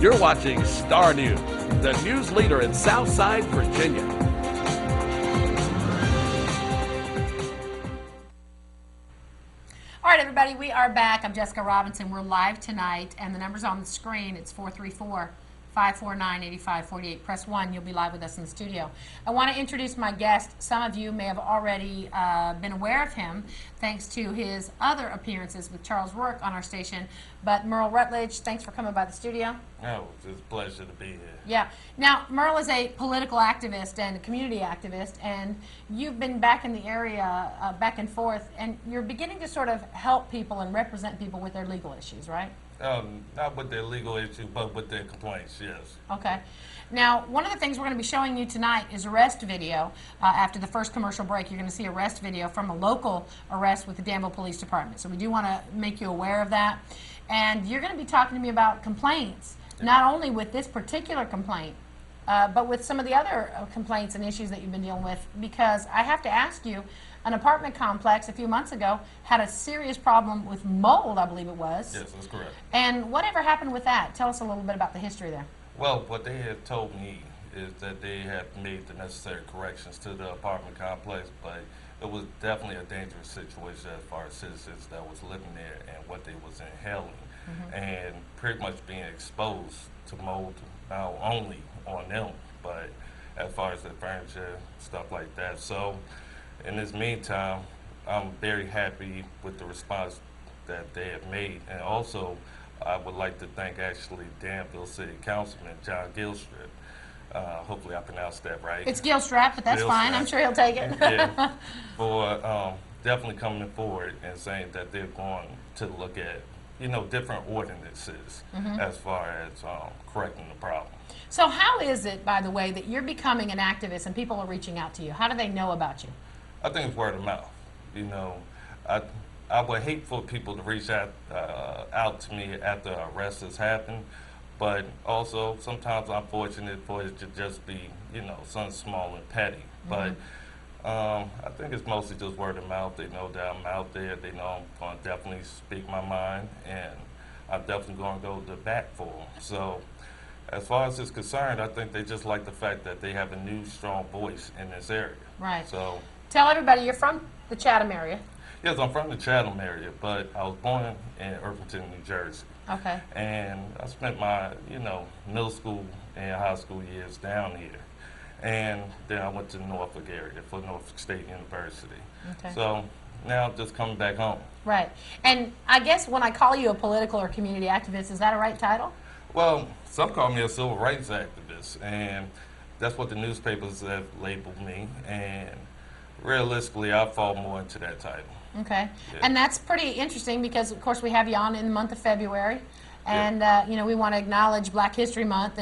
You're watching Star News, the news leader in Southside Virginia. All right, everybody, we are back. I'm Jessica Robinson. We're live tonight, and the number's on the screen. It's 434-549-8548. Press 1. You'll be live with us in the studio. I want to introduce my guest. Some of you may have already been aware of him thanks to his other appearances with Charles Rourke on our station. But Merle Rutledge, thanks for coming by the studio. Oh, it's a pleasure to be here. Yeah. Now, Merle is a political activist and a community activist, and you've been back in the area back and forth, and you're beginning to sort of help people and represent people with their legal issues, right? Not with their legal issues, but with their complaints, yes. Okay. Now, one of the things we're going to be showing you tonight is arrest video. After the first commercial break, you're going to see arrest video from a local arrest with the Danville Police Department. So we do want to make you aware of that. And you're going to be talking to me about complaints, not only with this particular complaint, but with some of the other complaints and issues that you've been dealing with, because I have to ask you, an apartment complex a few months ago had a serious problem with mold, I believe it was. Yes, that's correct. And whatever happened with that? Tell us a little bit about the history there. Well, what they have told me is that they have made the necessary corrections to the apartment complex, but it was definitely a dangerous situation as far as citizens that was living there and what they was inhaling, and pretty much being exposed to mold, not only on them, but as far as the furniture, stuff like that. So in this meantime, I'm very happy with the response that they have made, and also I would like to thank actually Danville City Councilman John Gilstrap. Hopefully I pronounced that right. It's Gilstrap, but that's fine. I'm sure he'll take it. Yeah, for definitely coming forward and saying that they're going to look at, different ordinances as far as correcting the problem. So how is it, by the way, that you're becoming an activist and people are reaching out to you? How do they know about you? I think it's word of mouth. I would hate for people to reach out to me after arrest has happened, but also sometimes I'm fortunate for it to just be, something small and petty. But I think it's mostly just word of mouth. They know that I'm out there. They know I'm going to definitely speak my mind, and I'm definitely going to go to bat for them. So as far as it's concerned, I think they just like the fact that they have a new, strong voice in this area. Right. So tell everybody you're from the Chatham area. Yes, I'm from the Chatham area, but I was born in Irvington, New Jersey. Okay. And I spent my, middle school and high school years down here. And then I went to the Norfolk area for Norfolk State University. Okay. So now I'm just coming back home. Right. And I guess when I call you a political or community activist, is that a right title? Well, some call me a civil rights activist, and that's what the newspapers have labeled me. And realistically, I fall more into that title. Okay. Yeah. And that's pretty interesting because, of course, we have you on in the month of February. And, we want to acknowledge Black History Month.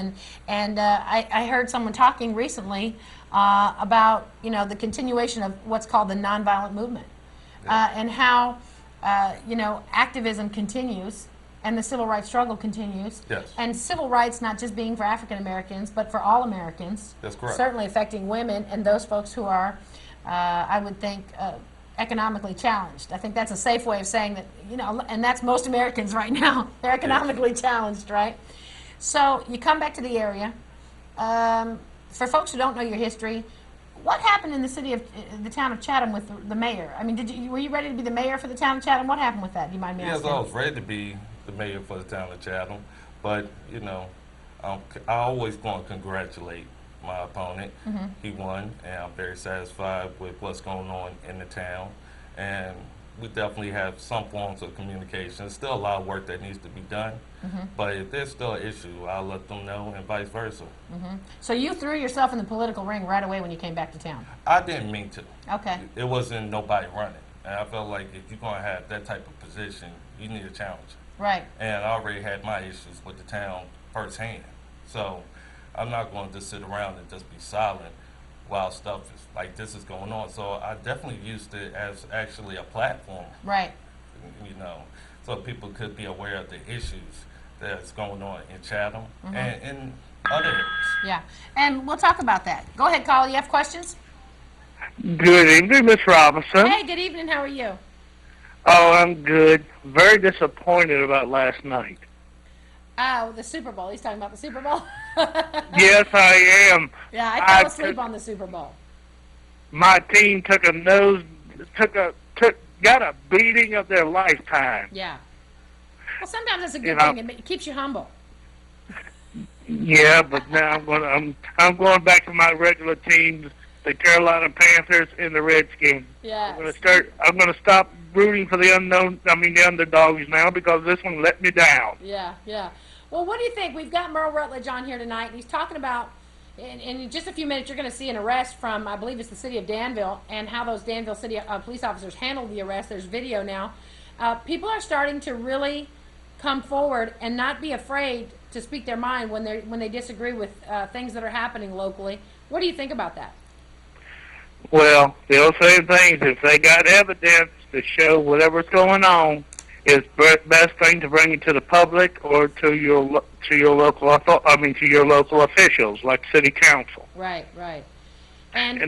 And I heard someone talking recently about, the continuation of what's called the nonviolent movement. And how, activism continues and the civil rights struggle continues. Yes. And civil rights not just being for African Americans, but for all Americans. That's correct. Certainly affecting women and those folks who are, I would think, economically challenged. I think that's a safe way of saying that, and that's most Americans right now. They're economically challenged, right? So you come back to the area. For folks who don't know your history, what happened in the town of Chatham with the mayor? I mean, were you ready to be the mayor for the town of Chatham? What happened with that? Do you mind me asking? Yes, I was ready to be the mayor for the town of Chatham, but, I always want to congratulate my opponent. He won, and I'm very satisfied with what's going on in the town. And we definitely have some forms of communication. There's still a lot of work that needs to be done, but if there's still an issue, I'll let them know, and vice versa. So you threw yourself in the political ring right away when you came back to town? I didn't mean to. Okay. It wasn't nobody running. And I felt like if you're going to have that type of position, you need a challenge. Right. And I already had my issues with the town firsthand. So I'm not going to just sit around and just be silent while stuff is like this is going on. So I definitely used it as actually a platform. Right. So people could be aware of the issues that's going on in Chatham and in other areas. Yeah. And we'll talk about that. Go ahead, Carl. You have questions? Good evening, Miss Robinson. Hey, good evening. How are you? Oh, I'm good. Very disappointed about last night. Oh, the Super Bowl. He's talking about the Super Bowl. Yes, I am. Yeah, I fell asleep on the Super Bowl. My team got a beating of their lifetime. Yeah. Well, sometimes that's a good You know. thing. It keeps you humble. Yeah, but now I'm going back to my regular teams, the Carolina Panthers and the Redskins. Yeah. I'm gonna stop rooting for the underdogs now because this one let me down. Yeah, yeah. Well, what do you think? We've got Merle Rutledge on here tonight, and he's talking about, in just a few minutes, you're going to see an arrest from, I believe it's the city of Danville, and how those Danville city police officers handled the arrest. There's video now. People are starting to really come forward and not be afraid to speak their mind when they disagree with things that are happening locally. What do you think about that? Well, the old same things. If they got evidence to show whatever's going on, it's best thing to bring it to the public or to your local officials like city council. Right, right. And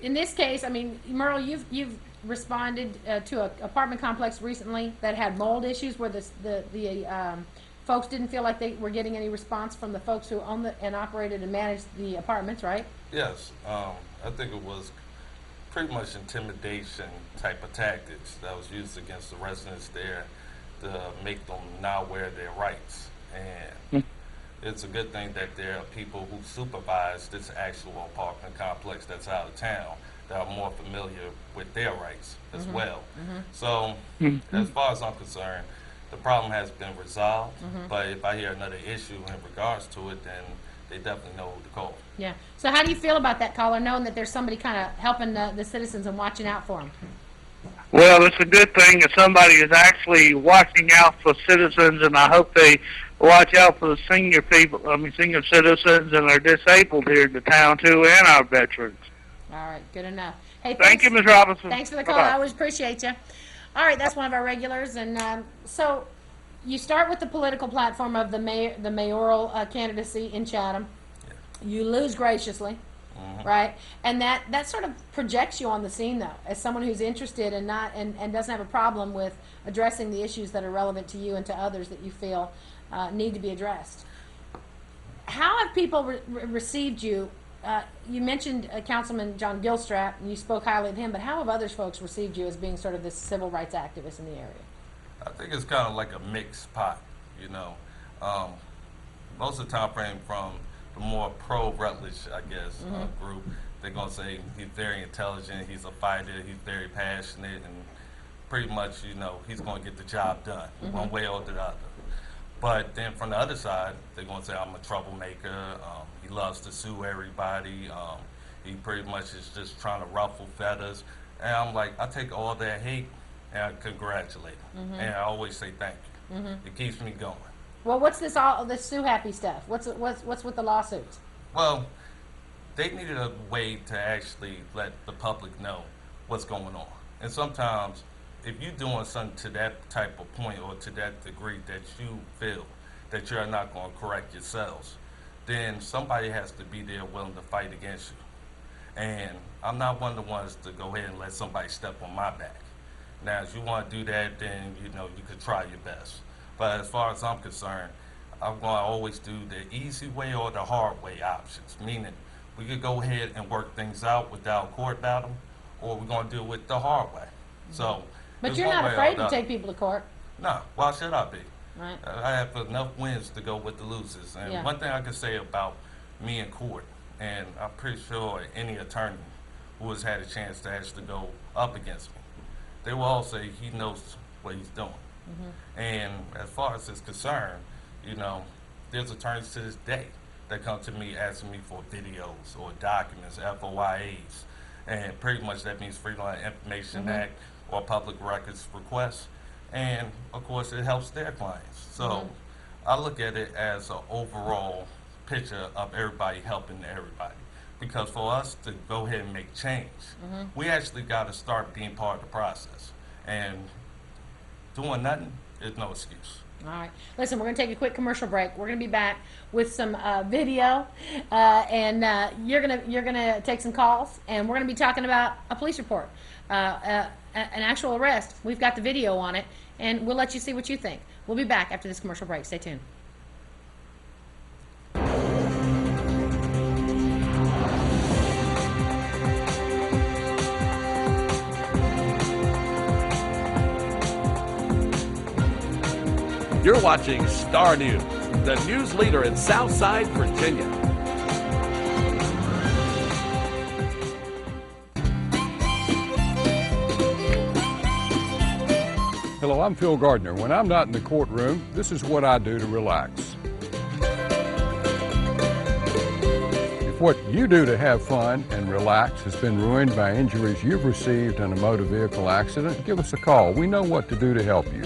in this case, I mean, Merle, you've responded to an apartment complex recently that had mold issues, where the folks didn't feel like they were getting any response from the folks who owned and operated and managed the apartments, right? Yes, I think it was pretty much intimidation type of tactics that was used against the residents there to make them not aware of their rights. And it's a good thing that there are people who supervise this actual apartment complex that's out of town that are more familiar with their rights as well. So as far as I'm concerned, the problem has been resolved, but if I hear another issue in regards to it, then they definitely know who to call. Yeah. So how do you feel about that, caller, knowing that there's somebody kind of helping the citizens and watching out for them? Well, it's a good thing that somebody is actually watching out for citizens, and I hope they watch out for the senior citizens and our disabled here in the town too, and our veterans. All right, good enough. Hey, Thank you, Ms. Robinson. Thanks for the call. Bye-bye. I always appreciate you. All right, that's one of our regulars, and so you start with the political platform of the mayoral candidacy in Chatham. You lose graciously, right? And that sort of projects you on the scene, though, as someone who's interested and and doesn't have a problem with addressing the issues that are relevant to you and to others that you feel need to be addressed. How have people received you? You mentioned Councilman John Gilstrap, and you spoke highly of him, but how have other folks received you as being sort of this civil rights activist in the area? I think it's kind of like a mixed pot, you know. Most of the time frame from the more pro-Rutledge, I guess, group, they're going to say he's very intelligent, he's a fighter, he's very passionate, and pretty much, you know, he's going to get the job done one way or the other. But then from the other side, they're going to say I'm a troublemaker, he loves to sue everybody, he pretty much is just trying to ruffle feathers. And I'm like, I take all that hate and I congratulate him. And I always say thank you. It keeps me going. Well, what's this sue happy stuff? What's with the lawsuits? Well, they needed a way to actually let the public know what's going on. And sometimes, if you're doing something to that type of point or to that degree that you feel that you're not going to correct yourselves, then somebody has to be there willing to fight against you. And I'm not one of the ones to go ahead and let somebody step on my back. Now, if you want to do that, then, you know, you could try your best. But as far as I'm concerned, I'm going to always do the easy way or the hard way options, meaning we could go ahead and work things out without court battle, or we're going to do it with the hard way. So, But you're not afraid to take people to court. No, why should I be? Right. I have enough wins to go with the losers. And one thing I can say about me in court, and I'm pretty sure any attorney who has had a chance to actually go up against me, they will all say he knows what he's doing. And as far as it's concerned, you know, there's attorneys to this day that come to me asking me for videos or documents, FOIAs, and pretty much that means Freedom of Information Act or public records requests. And of course, it helps their clients. So I look at it as an overall picture of everybody helping everybody. Because for us to go ahead and make change, we actually got to start being part of the process. And doing nothing is no excuse. All right. Listen, we're going to take a quick commercial break. We're going to be back with some video, and you're gonna take some calls, and we're going to be talking about a police report, an actual arrest. We've got the video on it, and we'll let you see what you think. We'll be back after this commercial break. Stay tuned. You're watching Star News, the news leader in Southside Virginia. Hello, I'm Phil Gardner. When I'm not in the courtroom, this is what I do to relax. If what you do to have fun and relax has been ruined by injuries you've received in a motor vehicle accident, give us a call. We know what to do to help you.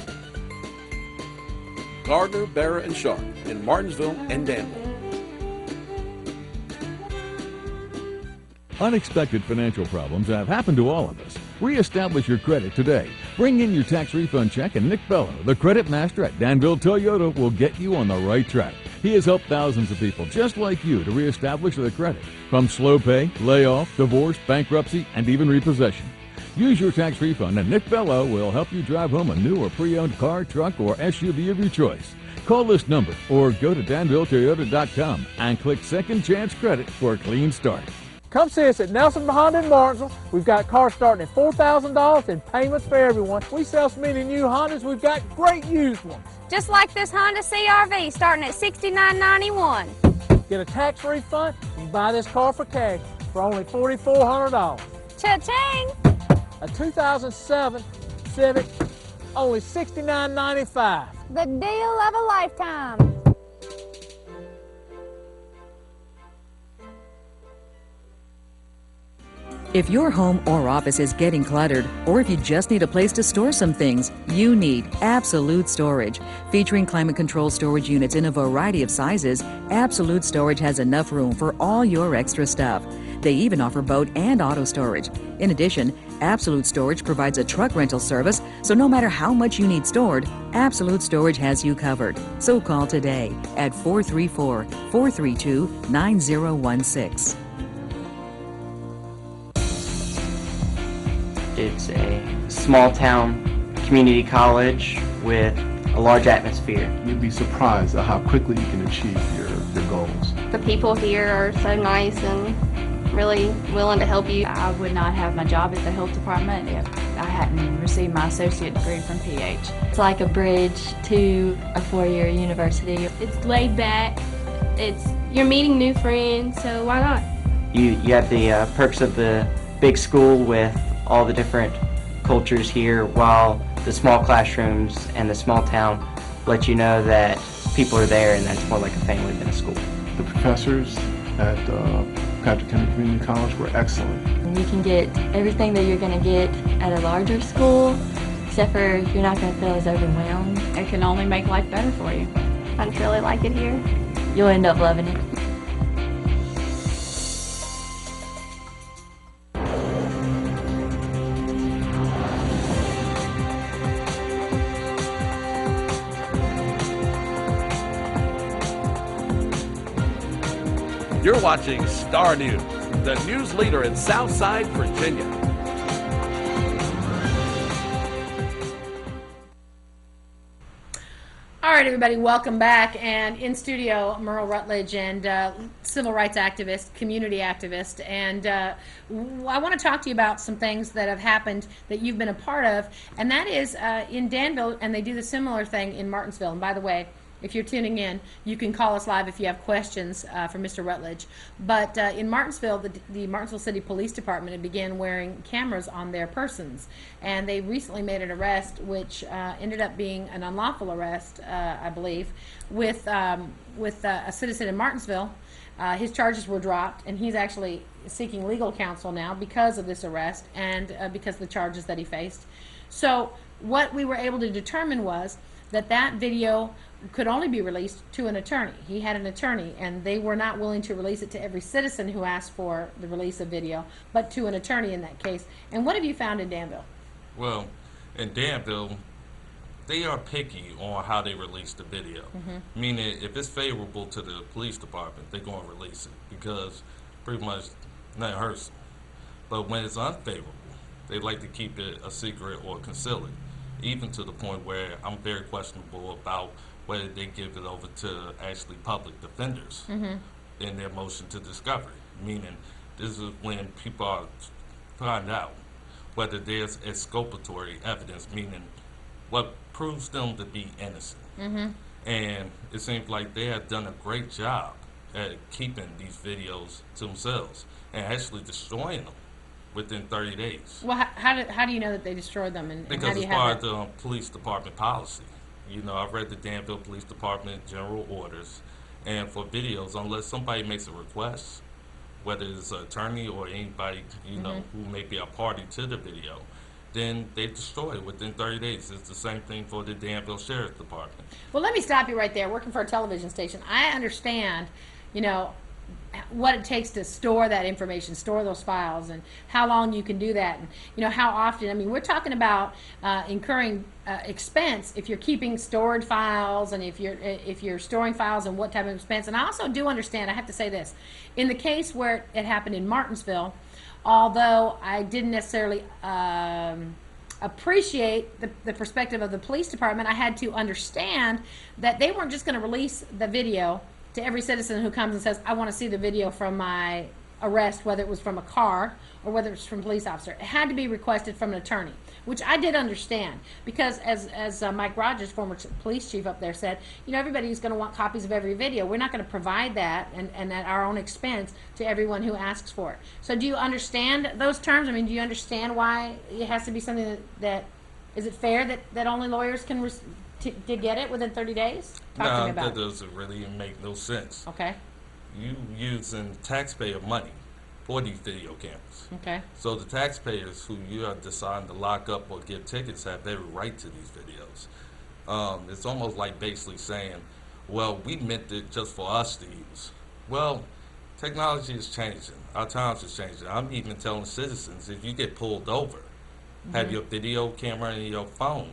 Gardner, Barra, and Sharp in Martinsville and Danville. Unexpected financial problems have happened to all of us. Reestablish your credit today. Bring in your tax refund check, and Nick Bello, the credit master at Danville Toyota, will get you on the right track. He has helped thousands of people just like you to reestablish their credit, from slow pay, layoff, divorce, bankruptcy, and even repossession. Use your tax refund, and Nick Bello will help you drive home a new or pre-owned car, truck, or SUV of your choice. Call this number or go to DanvilleToyota.com and click Second Chance Credit for a clean start. Come see us at Nelson Honda in Martinsville. We've got cars starting at $4,000 and payments for everyone. We sell so many new Hondas, we've got great used ones. Just like this Honda CR-V starting at $69.91. Get a tax refund, you can buy this car for cash for only $4,400. Cha-ching! A 2007 Civic, only $69.95. The deal of a lifetime. If your home or office is getting cluttered, or if you just need a place to store some things, you need Absolute Storage. Featuring climate control storage units in a variety of sizes, Absolute Storage has enough room for all your extra stuff. They even offer boat and auto storage. In addition, Absolute Storage provides a truck rental service, so no matter how much you need stored, Absolute Storage has you covered. So call today at 434-432-9016. It's a small town community college with a large atmosphere. You'd be surprised at how quickly you can achieve your goals. The people here are so nice and really willing to help you. I would not have my job at the health department if I hadn't received my associate degree from PH. It's like a bridge to a four-year university. It's laid back. You're meeting new friends, so why not? You have the perks of the big school with all the different cultures here, while the small classrooms and the small town let you know that people are there and that's more like a family than a school. The professors at Patrick Henry Community College were excellent. You can get everything that you're going to get at a larger school, except for you're not going to feel as overwhelmed. It can only make life better for you. I really like it here. You'll end up loving it. You're watching Star News, the news leader in Southside Virginia. All right, everybody, welcome back. And in studio, Merle Rutledge, and civil rights activist, community activist. And I want to talk to you about some things that have happened that you've been a part of. And that is in Danville, and they do the similar thing in Martinsville. And by the way, if you're tuning in, you can call us live if you have questions for Mr. Rutledge. But in Martinsville, the Martinsville City Police Department began wearing cameras on their persons. And they recently made an arrest, which ended up being an unlawful arrest, I believe, with a citizen in Martinsville. His charges were dropped, and he's actually seeking legal counsel now because of this arrest and because of the charges that he faced. So what we were able to determine was that video could only be released to an attorney. He had an attorney, and they were not willing to release it to every citizen who asked for the release of video, but to an attorney in that case. And what have you found in Danville? Well, in Danville, they are picky on how they release the video. Meaning, if it's favorable to the police department, they're going to release it because pretty much nothing hurts them. But when it's unfavorable, they like to keep it a secret or conceal it, even to the point where I'm very questionable about whether they give it over to actually public defenders in their motion to discovery. Meaning, this is when people are find out whether there's exculpatory evidence, meaning what proves them to be innocent. Mm-hmm. And it seems like they have done a great job at keeping these videos to themselves and actually destroying them within 30 days. Well, how do you know that they destroyed them? And Because how do you it's part have of the police department policy. You know, I've read the Danville Police Department general orders, and for videos, unless somebody makes a request, whether it's an attorney or anybody, you know, who may be a party to the video, then they destroy it within 30 days. It's the same thing for the Danville Sheriff's Department. Well, let me stop you right there. Working for a television station, I understand, you know, what it takes to store that information, store those files, and how long you can do that, and you know how often. I mean, we're talking about incurring expense if you're keeping stored files, and if you're storing files, and what type of expense. And I also do understand. I have to say this: in the case where it happened in Martinsville, although I didn't necessarily appreciate the perspective of the police department, I had to understand that they weren't just going to release the video to every citizen who comes and says, I want to see the video from my arrest, whether it was from a car or whether it was from a police officer. It had to be requested from an attorney, which I did understand, because as Mike Rogers, former police chief up there, said, you know, everybody's going to want copies of every video. We're not going to provide that and at our own expense to everyone who asks for it. So do you understand those terms? I mean, do you understand why it has to be something that is it fair that only lawyers can to get it within 30 days? Talk to me about that doesn't really make no sense. Okay. You using taxpayer money for these video cameras. Okay. So the taxpayers who you are deciding to lock up or give tickets have every right to these videos. It's almost like basically saying, well, we meant it just for us to use. Well, technology is changing. Our times is changing. I'm even telling citizens, if you get pulled over, have your video camera in your phone,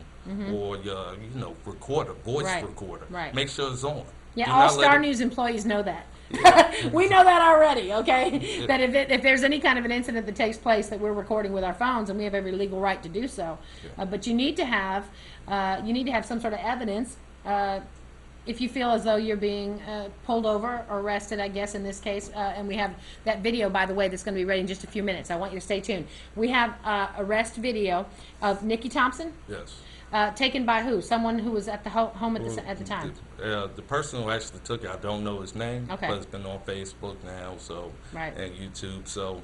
or your, you know, recorder, voice recorder. Right. Make sure it's on. Yeah, all Star News employees know that. Yeah. We know that already, okay? That if there's any kind of an incident that takes place that we're recording with our phones, and we have every legal right to do so. But you need to have some sort of evidence if you feel as though you're being pulled over or arrested, I guess in this case. And we have that video, by the way, that's going to be ready in just a few minutes. I want you to stay tuned. We have arrest video of Nikki Thompson. Yes. Taken by who? Someone who was at the home at the time? The person who actually took it, I don't know his name, okay, but it's been on Facebook now, so and YouTube. So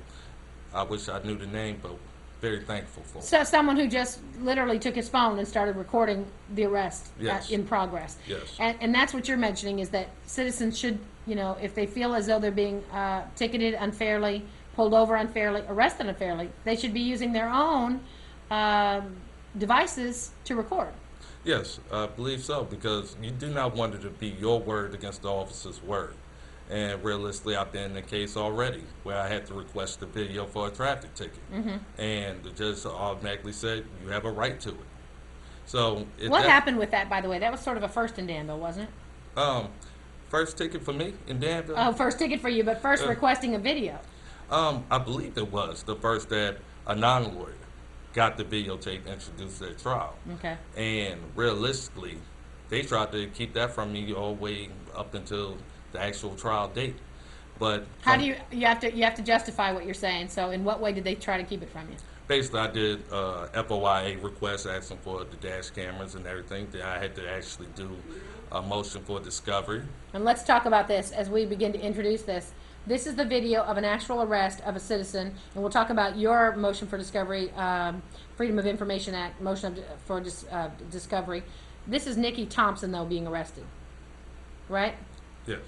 I wish I knew the name, but very thankful for it. So someone who just literally took his phone and started recording the arrest in progress. Yes. And that's what you're mentioning, is that citizens should, you know, if they feel as though they're being ticketed unfairly, pulled over unfairly, arrested unfairly, they should be using their own devices to record. Yes, I believe so, because you do not want it to be your word against the officer's word. And realistically, I've been in a case already where I had to request a video for a traffic ticket, and the judge automatically said, you have a right to it. So what happened with that, by the way? That was sort of a first in Danville, wasn't it? First ticket for me in Danville. Oh, first ticket for you, but first requesting a video. I believe it was the first that a non-lawyer got the videotape introduced at trial. Okay. And realistically, they tried to keep that from me all the way up until the actual trial date. But how do you have to justify what you're saying? So in what way did they try to keep it from you? Basically, I did FOIA requests asking for the dash cameras and everything. Then I had to actually do a motion for discovery. And let's talk about this as we begin to introduce this. This is the video of an actual arrest of a citizen, and we'll talk about your motion for discovery, Freedom of Information Act, motion for discovery. This is Nikki Thompson, though, being arrested, right? Yes.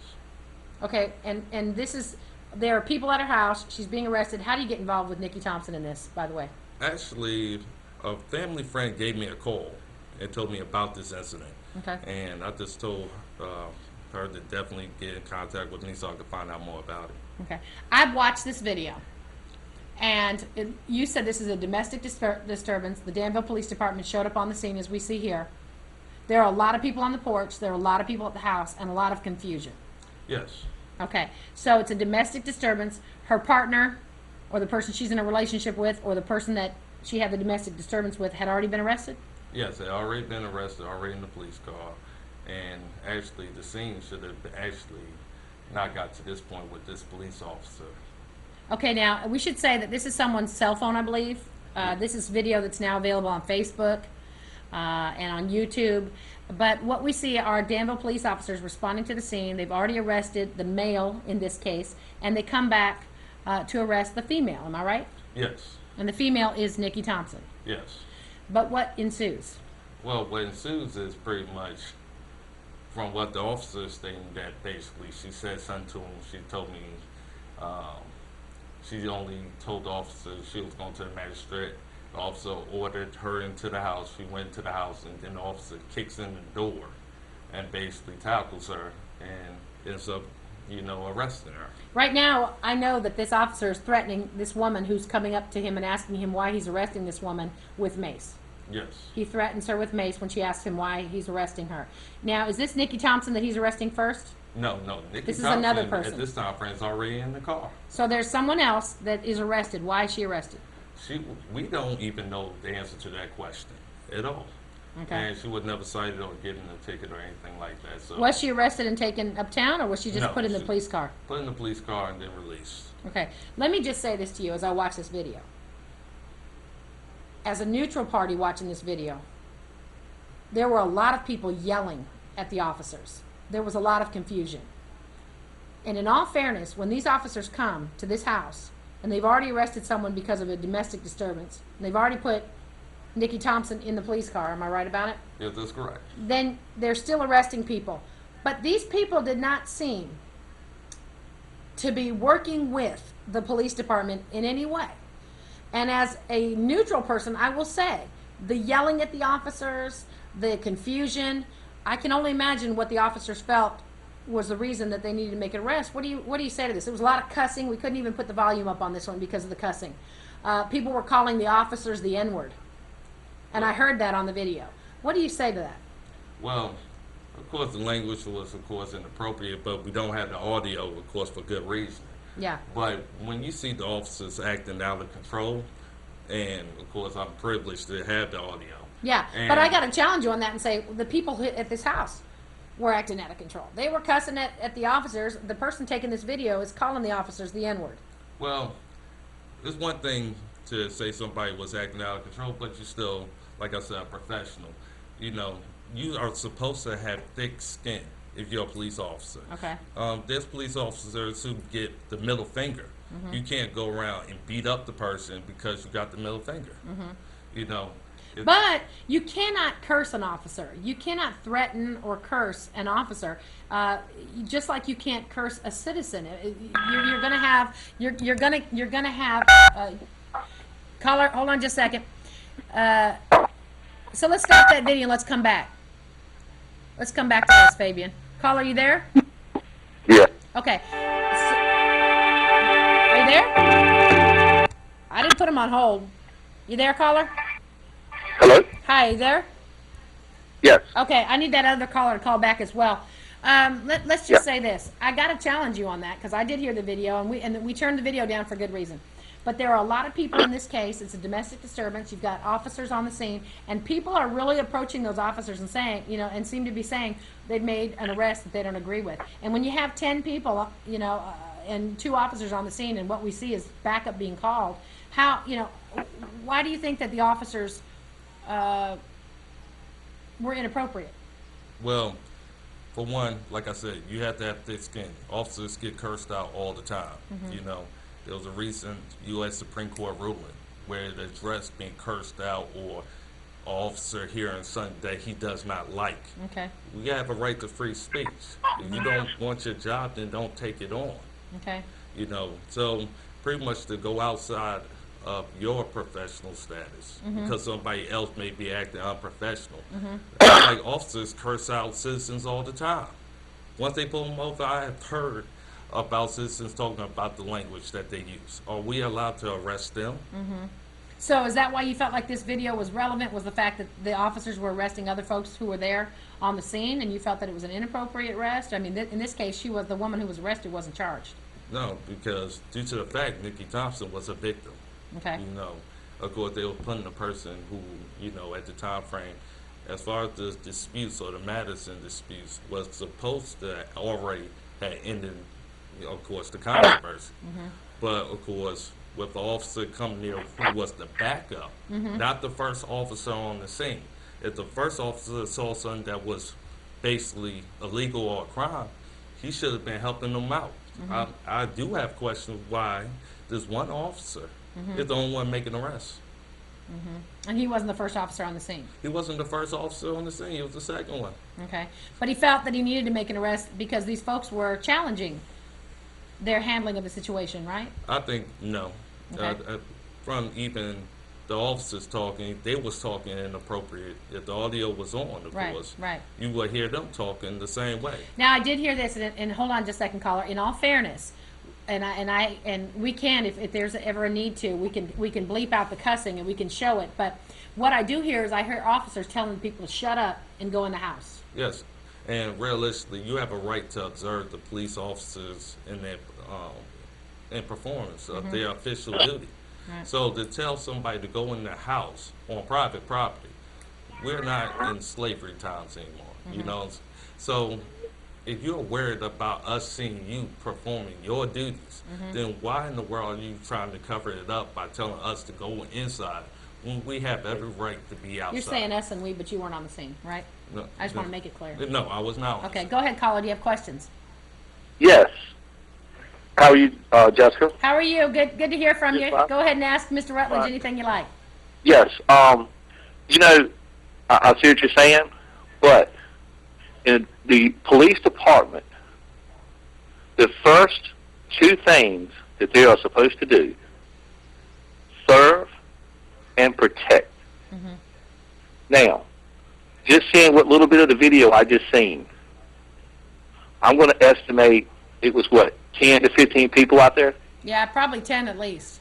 Okay, and this is, there are people at her house, she's being arrested. How do you get involved with Nikki Thompson in this, by the way? Actually, a family friend gave me a call and told me about this incident. Okay. And I just told her to definitely get in contact with me so I could find out more about it. Okay. I've watched this video, and you said this is a domestic disturbance. The Danville Police Department showed up on the scene, as we see here. There are a lot of people on the porch, there are a lot of people at the house, and a lot of confusion. Yes. Okay, so it's a domestic disturbance. Her partner, or the person she's in a relationship with, or the person that she had the domestic disturbance with, had already been arrested? Yes, they had already been arrested, already in the police car. And actually, the scene should have actually not got to this point with this police officer. Okay, now, we should say that this is someone's cell phone, I believe. This is video that's now available on Facebook. and on YouTube. But what we see are Danville police officers responding to the scene. They've already arrested the male in this case, and they come back to arrest the female. Am I right? Yes. And the female is Nikki Thompson. Yes. But what ensues? Well, what ensues is pretty much from what the officer stated, that basically she said something to him. She told me, she only told the officer she was going to the magistrate. The officer ordered her into the house. She went to the house, and then the officer kicks in the door and basically tackles her and ends up, arresting her. Right now, I know that this officer is threatening this woman who's coming up to him and asking him why he's arresting this woman with mace. Yes. He threatens her with mace when she asks him why he's arresting her. Now, is this Nikki Thompson that he's arresting first? No. Nikki This is Thompson, another person. At this time, friend's already in the car. So there's someone else that is arrested. Why is she arrested? We don't even know the answer to that question at all. Okay. And she was never cited or given a ticket or anything like that. So Was she arrested and taken uptown, or was she just No, put in the she- police car? Put in the police car and then released. Okay. Let me just say this to you as I watch this video. As a neutral party watching this video, there were a lot of people yelling at the officers. There was a lot of confusion. And in all fairness, when these officers come to this house, and they've already arrested someone because of a domestic disturbance, and they've already put Nikki Thompson in the police car, am I right about it? Yes, that's correct. Then they're still arresting people. But these people did not seem to be working with the police department in any way. And as a neutral person, I will say, the yelling at the officers, the confusion, I can only imagine what the officers felt was the reason that they needed to make an arrest. What do you say to this? There was a lot of cussing. We couldn't even put the volume up on this one because of the cussing. People were calling the officers the N-word. And I heard that on the video. What do you say to that? Well, of course, the language was, of course, inappropriate, but we don't have the audio, of course, for good reason. Yeah. But when you see the officers acting out of control, and, of course, I'm privileged to have the audio. Yeah, but I got to challenge you on that and say the people at this house were acting out of control. They were cussing at the officers. The person taking this video is calling the officers the N-word. Well, it's one thing to say somebody was acting out of control, but you're still, like I said, a professional. You are supposed to have thick skin if you're a police officer. Okay. There's police officers who get the middle finger. Mhm. You can't go around and beat up the person because you got the middle finger. Mhm. But you cannot curse an officer. You cannot threaten or curse an officer, just like you can't curse a citizen. You're going to have. You're going to have. Caller, hold on just a second. So let's stop that video and let's come back. Let's come back to this, Fabian. Caller, you there? Yeah. Okay. Are you there? I didn't put him on hold. You there, caller? Hello? Hi, you there? Yes. Okay, I need that other caller to call back as well. Let's just say this. I got to challenge you on that because I did hear the video, and we turned the video down for good reason. But there are a lot of people in this case. It's a domestic disturbance. You've got officers on the scene, and people are really approaching those officers and saying, and seem to be saying they've made an arrest that they don't agree with. And when you have 10 people, and 2 officers on the scene, and what we see is backup being called, why do you think that the officers were inappropriate? Well, for one, like I said, you have to have thick skin. Officers get cursed out all the time. Mhm. There was a recent U.S. Supreme Court ruling where the dress being cursed out or an officer hearing something that he does not like. Okay. We have a right to free speech. If you don't want your job, then don't take it on. Okay. So pretty much to go outside of your professional status because somebody else may be acting unprofessional. Like officers curse out citizens all the time. Once they pull them over, I have heard about citizens talking about the language that they use. Are we allowed to arrest them? So is that why you felt like this video was relevant, was the fact that the officers were arresting other folks who were there on the scene, and you felt that it was an inappropriate arrest? I mean, in this case, the woman who was arrested wasn't charged. No, because due to the fact Nikki Thompson was a victim. Okay. Of course, they were putting a person who, at the time frame, as far as the disputes or the Madison disputes, was supposed to already have ended, of course, the controversy. But, of course, with the officer coming there who was the backup, not the first officer on the scene, If the first officer saw something that was basically illegal or a crime, he should have been helping them out. I do have questions why this one officer is the only one making arrests. And he wasn't the first officer on the scene. He wasn't the first officer on the scene. He was the second one. Okay. But he felt that he needed to make an arrest because these folks were challenging their handling of the situation, right? I think no. Okay. From even the officers talking, they was talking inappropriate. If the audio was on, of course, you would hear them talking the same way. Now, I did hear this, and hold on just a second, caller. In all fairness, and we can, if there's ever a need to, we can bleep out the cussing and we can show it. But what I do hear is I hear officers telling people to shut up and go in the house. Yes, and realistically, you have a right to observe the police officers in their in performance of their official duty. So to tell somebody to go in the house on private property, we're not in slavery times anymore. You know, so if you're worried about us seeing you performing your duties, then why in the world are you trying to cover it up by telling us to go inside when we have every right to be outside? You're saying us and we, but you weren't on the scene, right? No, I just want to make it clear. No, I was not. Okay, go ahead, caller. Do you have questions? Yes. How are you, Jessica? How are you? Good to hear from you. Go ahead and ask Mr. Rutledge anything you like. Yes. You know, I see what you're saying, but in the police department, the first two things that they are supposed to do, serve and protect. Now, just seeing what little bit of the video I just seen, I'm going to estimate it was, what, 10 to 15 people out there? Yeah, probably 10 at least.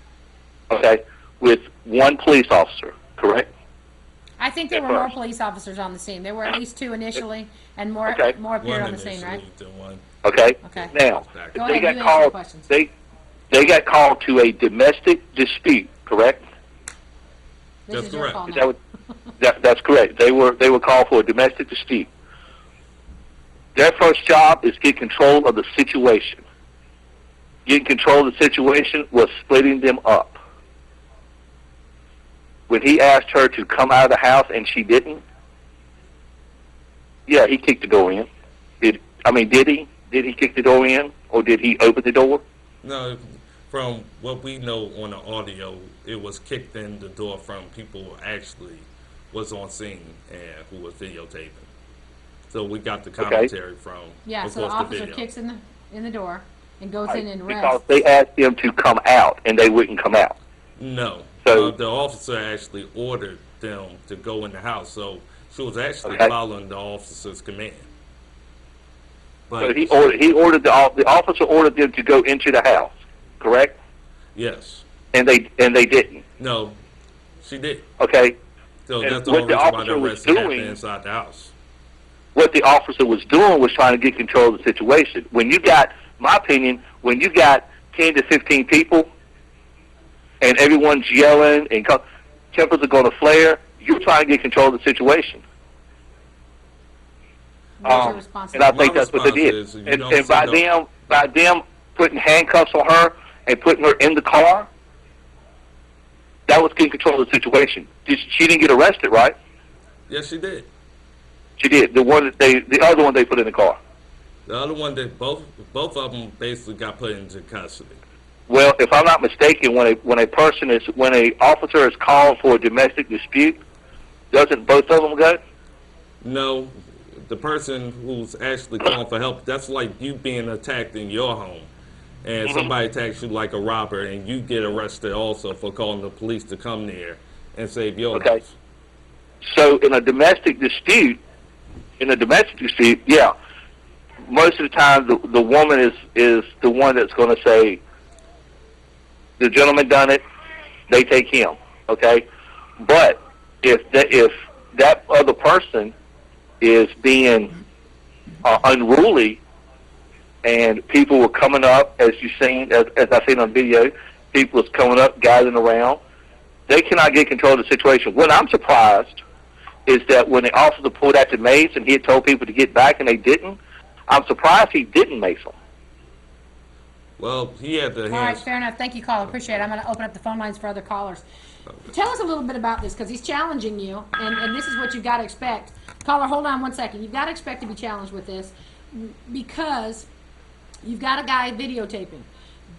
Okay, with one police officer, correct? I think there were more police officers on the scene. There were at least 2 initially, and more appeared on the scene, right? Okay. Okay. Now, Go they ahead, got you answer the called. questions. They got called to a domestic dispute, correct? This is your call Is now. that what, that's correct. They were called for a domestic dispute. Their first job is get control of the situation. Getting control of the situation was splitting them up. When he asked her to come out of the house and she didn't, yeah, he kicked the door in. Did he? Did he kick the door in, or did he open the door? No, from what we know on the audio, it was kicked in the door from people who actually was on scene and who was videotaping. So we got the commentary from, yeah, so the officer kicks in the door and goes in and rests. Because they asked them to come out, and they wouldn't come out. No. So the officer actually ordered them to go in the house, so she was actually following the officer's command. But he ordered the officer ordered them to go into the house, correct? Yes. And they didn't. No, she did. Okay. So and that's the only reason why the arrest happened inside the house. What the officer was doing was trying to get control of the situation. When you got, my opinion, when you got 10 to 15 people and everyone's yelling and tempers are going to flare, you're trying to get control of the situation. And I think that's what they did. And by them putting handcuffs on her and putting her in the car, that was getting control of the situation. She didn't get arrested, right? Yes, she did. She did. The other one they put in the car. The other one that both of them basically got put into custody. Well, if I'm not mistaken, when a officer is called for a domestic dispute, doesn't both of them go? No, the person who's actually calling for help, that's like you being attacked in your home, and somebody attacks you like a robber, and you get arrested also for calling the police to come there and save your life. So in a domestic dispute, yeah, most of the time the woman is the one that's going to say, the gentleman done it, they take him, okay? But if that other person is being unruly and people were coming up, as you've seen, as I've seen on video, people was coming up, gathering around, they cannot get control of the situation. What I'm surprised is that when the officer pulled out the mace and he had told people to get back and they didn't, I'm surprised he didn't mace them. Well, he had the hands. All right, fair enough. Thank you, caller. Appreciate it. I'm going to open up the phone lines for other callers. Tell us a little bit about this, because he's challenging you, and this is what you've got to expect. Caller, hold on one second. You've got to expect to be challenged with this, because you've got a guy videotaping.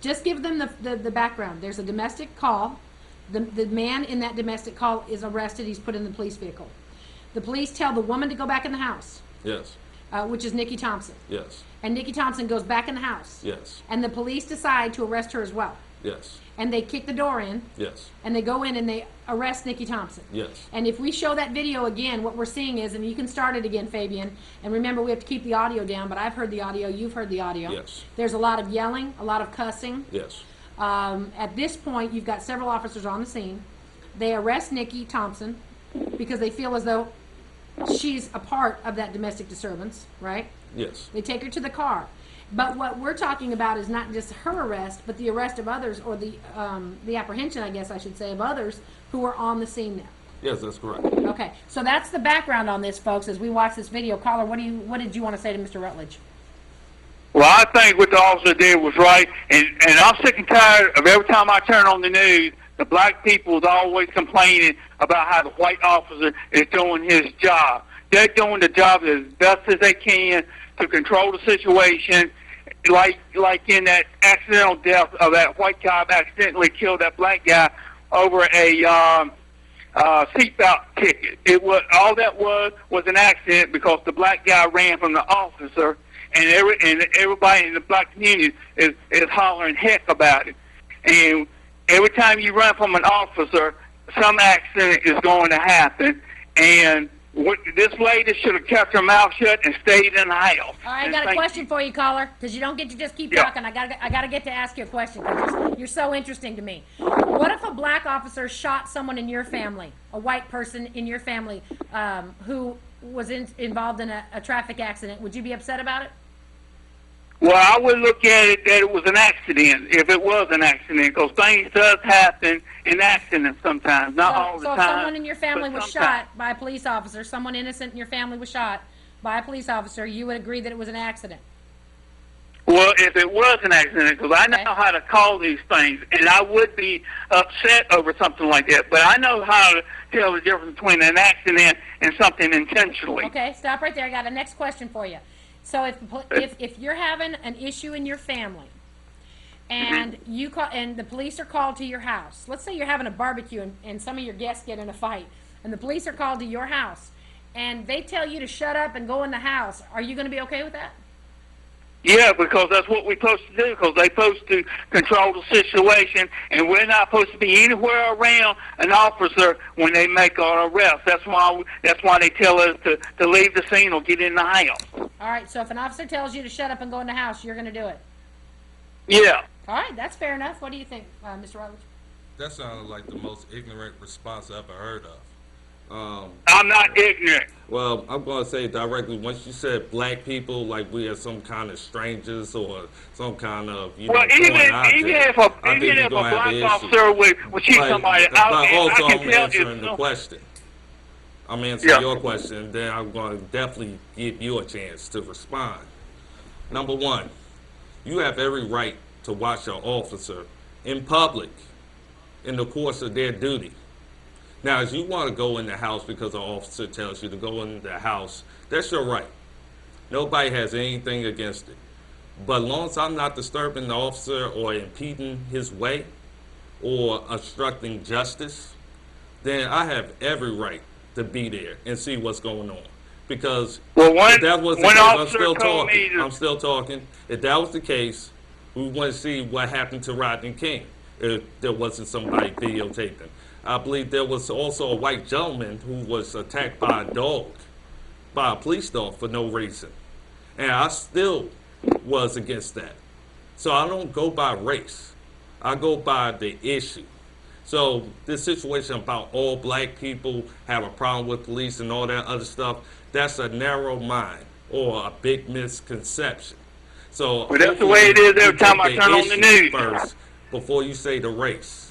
Just give them the background. There's a domestic call. The man in that domestic call is arrested. He's put in the police vehicle. The police tell the woman to go back in the house. Yes. Which is Nikki Thompson. Yes. And Nikki Thompson goes back in the house. Yes. And the police decide to arrest her as well. Yes. And they kick the door in. Yes. And they go in and they arrest Nikki Thompson. Yes. And if we show that video again, what we're seeing is, and you can start it again, Fabian, and remember we have to keep the audio down, but I've heard the audio, you've heard the audio. Yes. There's a lot of yelling, a lot of cussing. Yes. At this point, you've got several officers on the scene. They arrest Nikki Thompson because they feel as though she's a part of that domestic disturbance, right? Yes. They take her to the car. But what we're talking about is not just her arrest, but the arrest of others, or the apprehension, I guess I should say, of others who are on the scene now. Yes, that's correct. Okay, so that's the background on this, folks, as we watch this video. Caller, what did you want to say to Mr. Rutledge? Well, I think what the officer did was right, and I'm sick and tired of every time I turn on the news, the black people is always complaining about how the white officer is doing his job. They're doing the job as best as they can to control the situation, like in that accidental death of that white cop accidentally killed that black guy over a seatbelt ticket. It was all that was an accident because the black guy ran from the officer, and everybody in the black community is hollering heck about it. And every time you run from an officer, some accident is going to happen, and this lady should have kept her mouth shut and stayed in the house. All right, I got a question for you, caller, because you don't get to just keep talking. I got to get to ask you a question, because you're so interesting to me. What if a black officer shot someone in your family, a white person in your family, who was involved in a traffic accident? Would you be upset about it? Well, I would look at it that it was an accident, if it was an accident, because things does happen in accidents sometimes, not all the time. So if someone in your family was shot by a police officer, someone innocent in your family was shot by a police officer, you would agree that it was an accident? Well, if it was an accident, because I know how to call these things, and I would be upset over something like that, but I know how to tell the difference between an accident and something intentionally. Okay, stop right there. I got a next question for you. So if you're having an issue in your family, and you call, and the police are called to your house, let's say you're having a barbecue and some of your guests get in a fight, and the police are called to your house, and they tell you to shut up and go in the house, are you going to be okay with that? Yeah, because that's what we're supposed to do, because they're supposed to control the situation, and we're not supposed to be anywhere around an officer when they make our arrest. That's why they tell us to leave the scene or get in the house. All right, so if an officer tells you to shut up and go in the house, you're going to do it? Yeah. All right, that's fair enough. What do you think, Mr. Rutledge? That sounded like the most ignorant response I've ever heard of. I'm not ignorant. Well, I'm going to say directly, once you said black people, like we are some kind of strangers or some kind of, well, even if a black officer would shoot somebody, I can tell answering the question. I'm answering your question, then I'm going to definitely give you a chance to respond. Number one, you have every right to watch your officer in public in the course of their duty. Now, if you want to go in the house because the officer tells you to go in the house, that's your right. Nobody has anything against it. But as long as I'm not disturbing the officer or impeding his way or obstructing justice, then I have every right to be there and see what's going on. Because if that was the case, I'm still talking. If that was the case, we want to see what happened to Rodney King if there wasn't somebody videotaping. I believe there was also a white gentleman who was attacked by a dog, by a police dog for no reason. And I still was against that. So I don't go by race. I go by the issue. So this situation about all black people have a problem with police and all that other stuff, that's a narrow mind or a big misconception. So well, that's the way it is every time I turn on the news. First, before you say the race.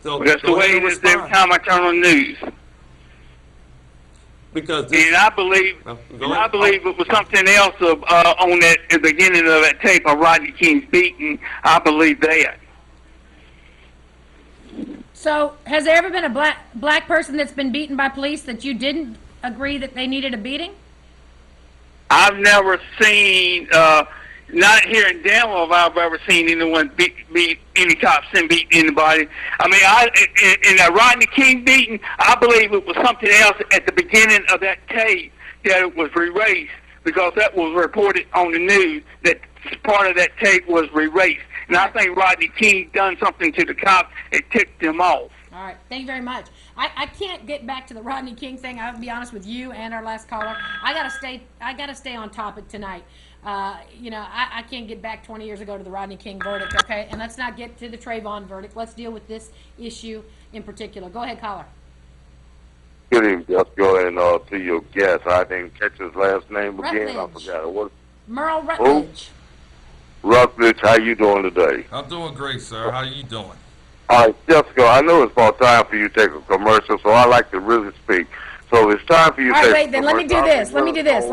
So well, that's the way it is every time I turn on the news. Because and I believe it was something else on that at the beginning of that tape of Rodney King's beating. I believe that. So, has there ever been a black person that's been beaten by police that you didn't agree that they needed a beating? I've never seen, not here in Danville, have I ever seen anyone beat any cops and beat anybody. I mean, in that Rodney King beating, I believe it was something else at the beginning of that tape that it was erased, because that was reported on the news that part of that tape was erased. And I think Rodney King done something to the cops and tipped them off. All right, thank you very much. I can't get back to the Rodney King thing. I'll be honest with you and our last caller. I gotta stay on topic tonight. You know, I can't get back 20 years ago to the Rodney King verdict, okay? And let's not get to the Trayvon verdict. Let's deal with this issue in particular. Go ahead, caller. Good evening. Just go ahead and to your guest. I didn't catch his last name again. Rutledge. I forgot it. What? Merle Rutledge. Rutledge, how you doing today? I'm doing great, sir. How you doing? All right, Jessica, I know it's about time for you to take a commercial, so I like to really speak. So it's time for you to All right, take wait, then let me do this. Let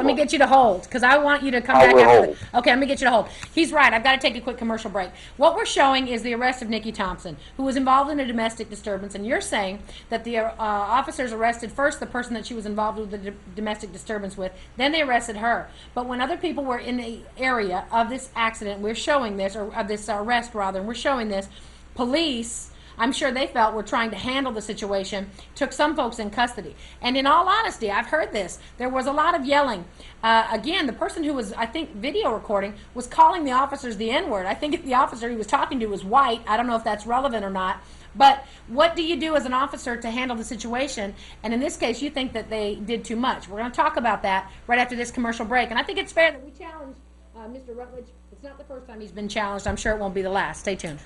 me get you to hold, because I want you to come back after. Okay, let me get you to hold. He's right. I've got to take a quick commercial break. What we're showing is the arrest of Nikki Thompson, who was involved in a domestic disturbance, and you're saying that the officers arrested first the person that she was involved with the domestic disturbance with, then they arrested her. But when other people were in the area of this accident, we're showing this, or of this arrest rather, and we're showing this, police, I'm sure they felt, were trying to handle the situation, took some folks in custody. And in all honesty, I've heard this. There was a lot of yelling. Again, the person who was, I think, video recording was calling the officers the N-word. I think the officer he was talking to was white. I don't know if that's relevant or not. But what do you do as an officer to handle the situation? And in this case, you think that they did too much. We're going to talk about that right after this commercial break. And I think it's fair that we challenge Mr. Rutledge. It's not the first time he's been challenged. I'm sure it won't be the last. Stay tuned.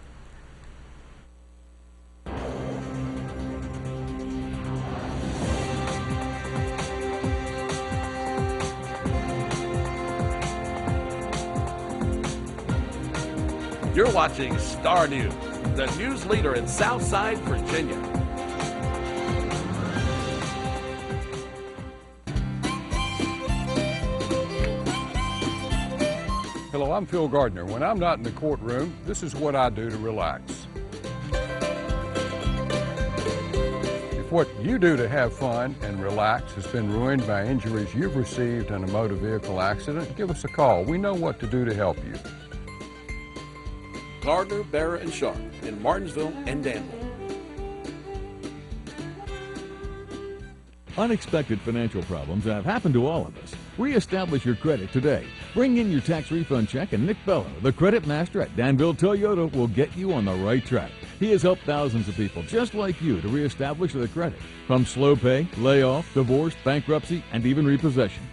You're watching Star News, the news leader in Southside Virginia. Hello, I'm Phil Gardner. When I'm not in the courtroom, this is what I do to relax. If what you do to have fun and relax has been ruined by injuries you've received in a motor vehicle accident, give us a call. We know what to do to help you. Gardner, Barra, and Sharp in Martinsville and Danville. Unexpected financial problems have happened to all of us. Reestablish your credit today. Bring in your tax refund check, and Nick Bello, the credit master at Danville Toyota, will get you on the right track. He has helped thousands of people just like you to reestablish their credit, from slow pay, layoff, divorce, bankruptcy, and even repossession.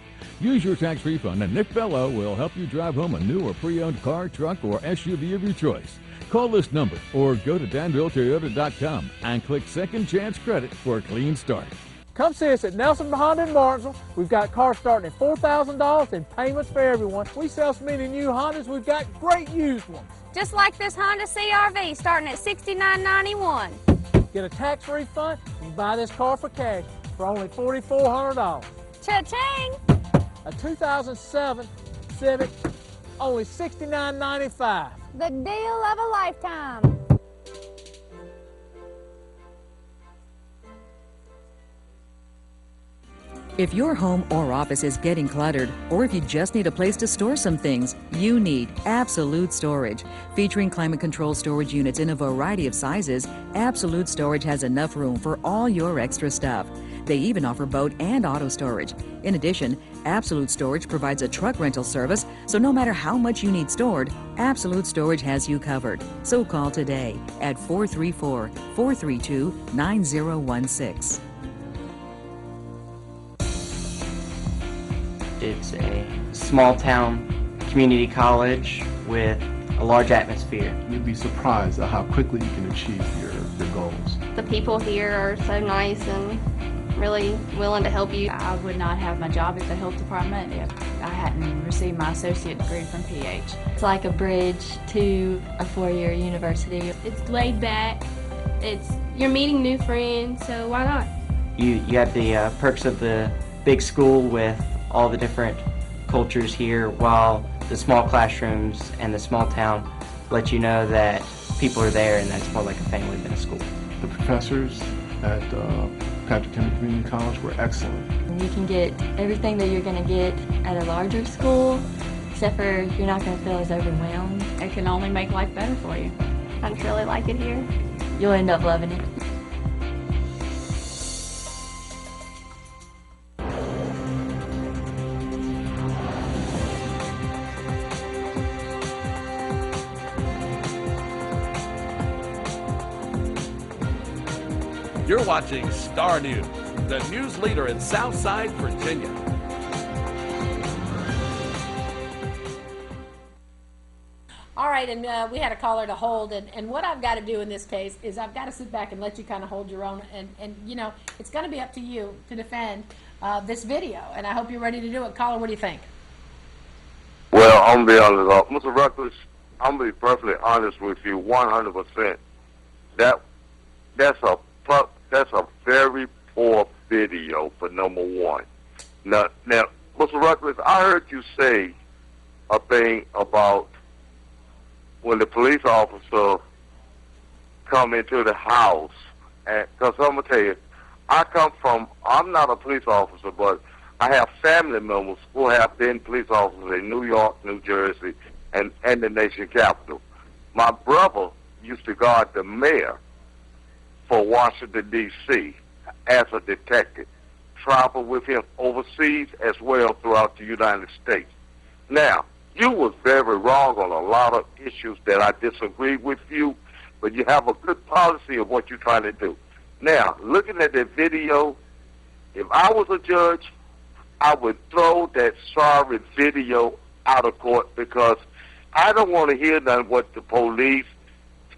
Use your tax refund, and Nick Bello will help you drive home a new or pre-owned car, truck, or SUV of your choice. Call this number or go to DanvilleToyota.com and click Second Chance Credit for a clean start. Come see us at Nelson Honda in Martinsville. We've got cars starting at $4,000 and payments for everyone. We sell so many new Hondas, we've got great used ones. Just like this Honda CR-V starting at $69.91. Get a tax refund and buy this car for cash for only $4,400. Cha-ching! A 2007 Civic, only $69.95. The deal of a lifetime. If your home or office is getting cluttered, or if you just need a place to store some things, you need Absolute Storage. Featuring climate control storage units in a variety of sizes, Absolute Storage has enough room for all your extra stuff. They even offer boat and auto storage. In addition, Absolute Storage provides a truck rental service, so no matter how much you need stored, Absolute Storage has you covered. So call today at 434-432-9016. It's a small town community college with a large atmosphere. You'd be surprised at how quickly you can achieve your goals. The people here are so nice and really willing to help you. I would not have my job at the health department if I hadn't received my associate degree from PH. It's like a bridge to a four-year university. It's laid back. You're meeting new friends, so why not? You have the perks of the big school with all the different cultures here, while the small classrooms and the small town let you know that people are there and that it's more like a family than a school. The professors at Patrick County Community College were excellent. You can get everything that you're going to get at a larger school, except for you're not going to feel as overwhelmed. It can only make life better for you. I truly like it here. You'll end up loving it. You're watching Star News, the news leader in Southside, Virginia. All right, and we had a caller to hold, and what I've got to do in this case is I've got to sit back and let you kind of hold your own, and you know, it's going to be up to you to defend this video, and I hope you're ready to do it. Caller, what do you think? Well, I'm going to be honest. Mr. Rutledge, I'm going to be perfectly honest with you 100%. That's a very poor video for number one. Now, Mr. Rutledge, I heard you say a thing about when the police officer come into the house, and because I'm going to tell you, I'm not a police officer, but I have family members who have been police officers in New York, New Jersey, and the nation capital. My brother used to guard the mayor for Washington, D.C. as a detective, traveled with him overseas as well throughout the United States. Now, you was very wrong on a lot of issues that I disagree with you, but you have a good policy of what you're trying to do. Now, looking at that video, if I was a judge, I would throw that sorry video out of court because I don't want to hear none what the police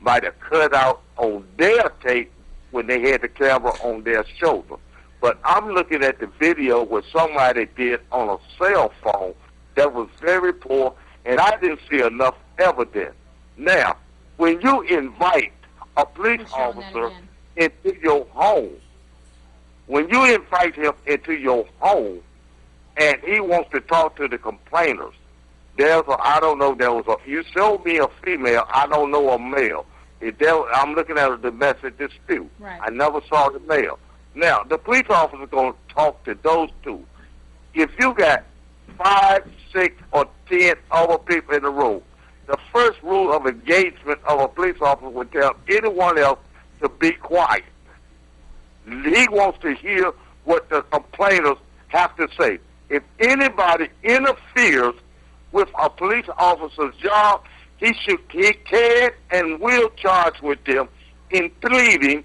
might have cut out on their tape when they had the camera on their shoulder. But I'm looking at the video what somebody did on a cell phone that was very poor, and I didn't see enough evidence. Now, when you invite a police officer into your home, when you invite him into your home and he wants to talk to the complainers, you showed me a female, I don't know a male. I'm looking at a domestic dispute. Right. I never saw the male. Now, the police officer is going to talk to those two. If you got 5, 6, or 10 other people in the room, the first rule of engagement of a police officer would tell anyone else to be quiet. He wants to hear what the complainers have to say. If anybody interferes with a police officer's job, he can and will charge with them in pleading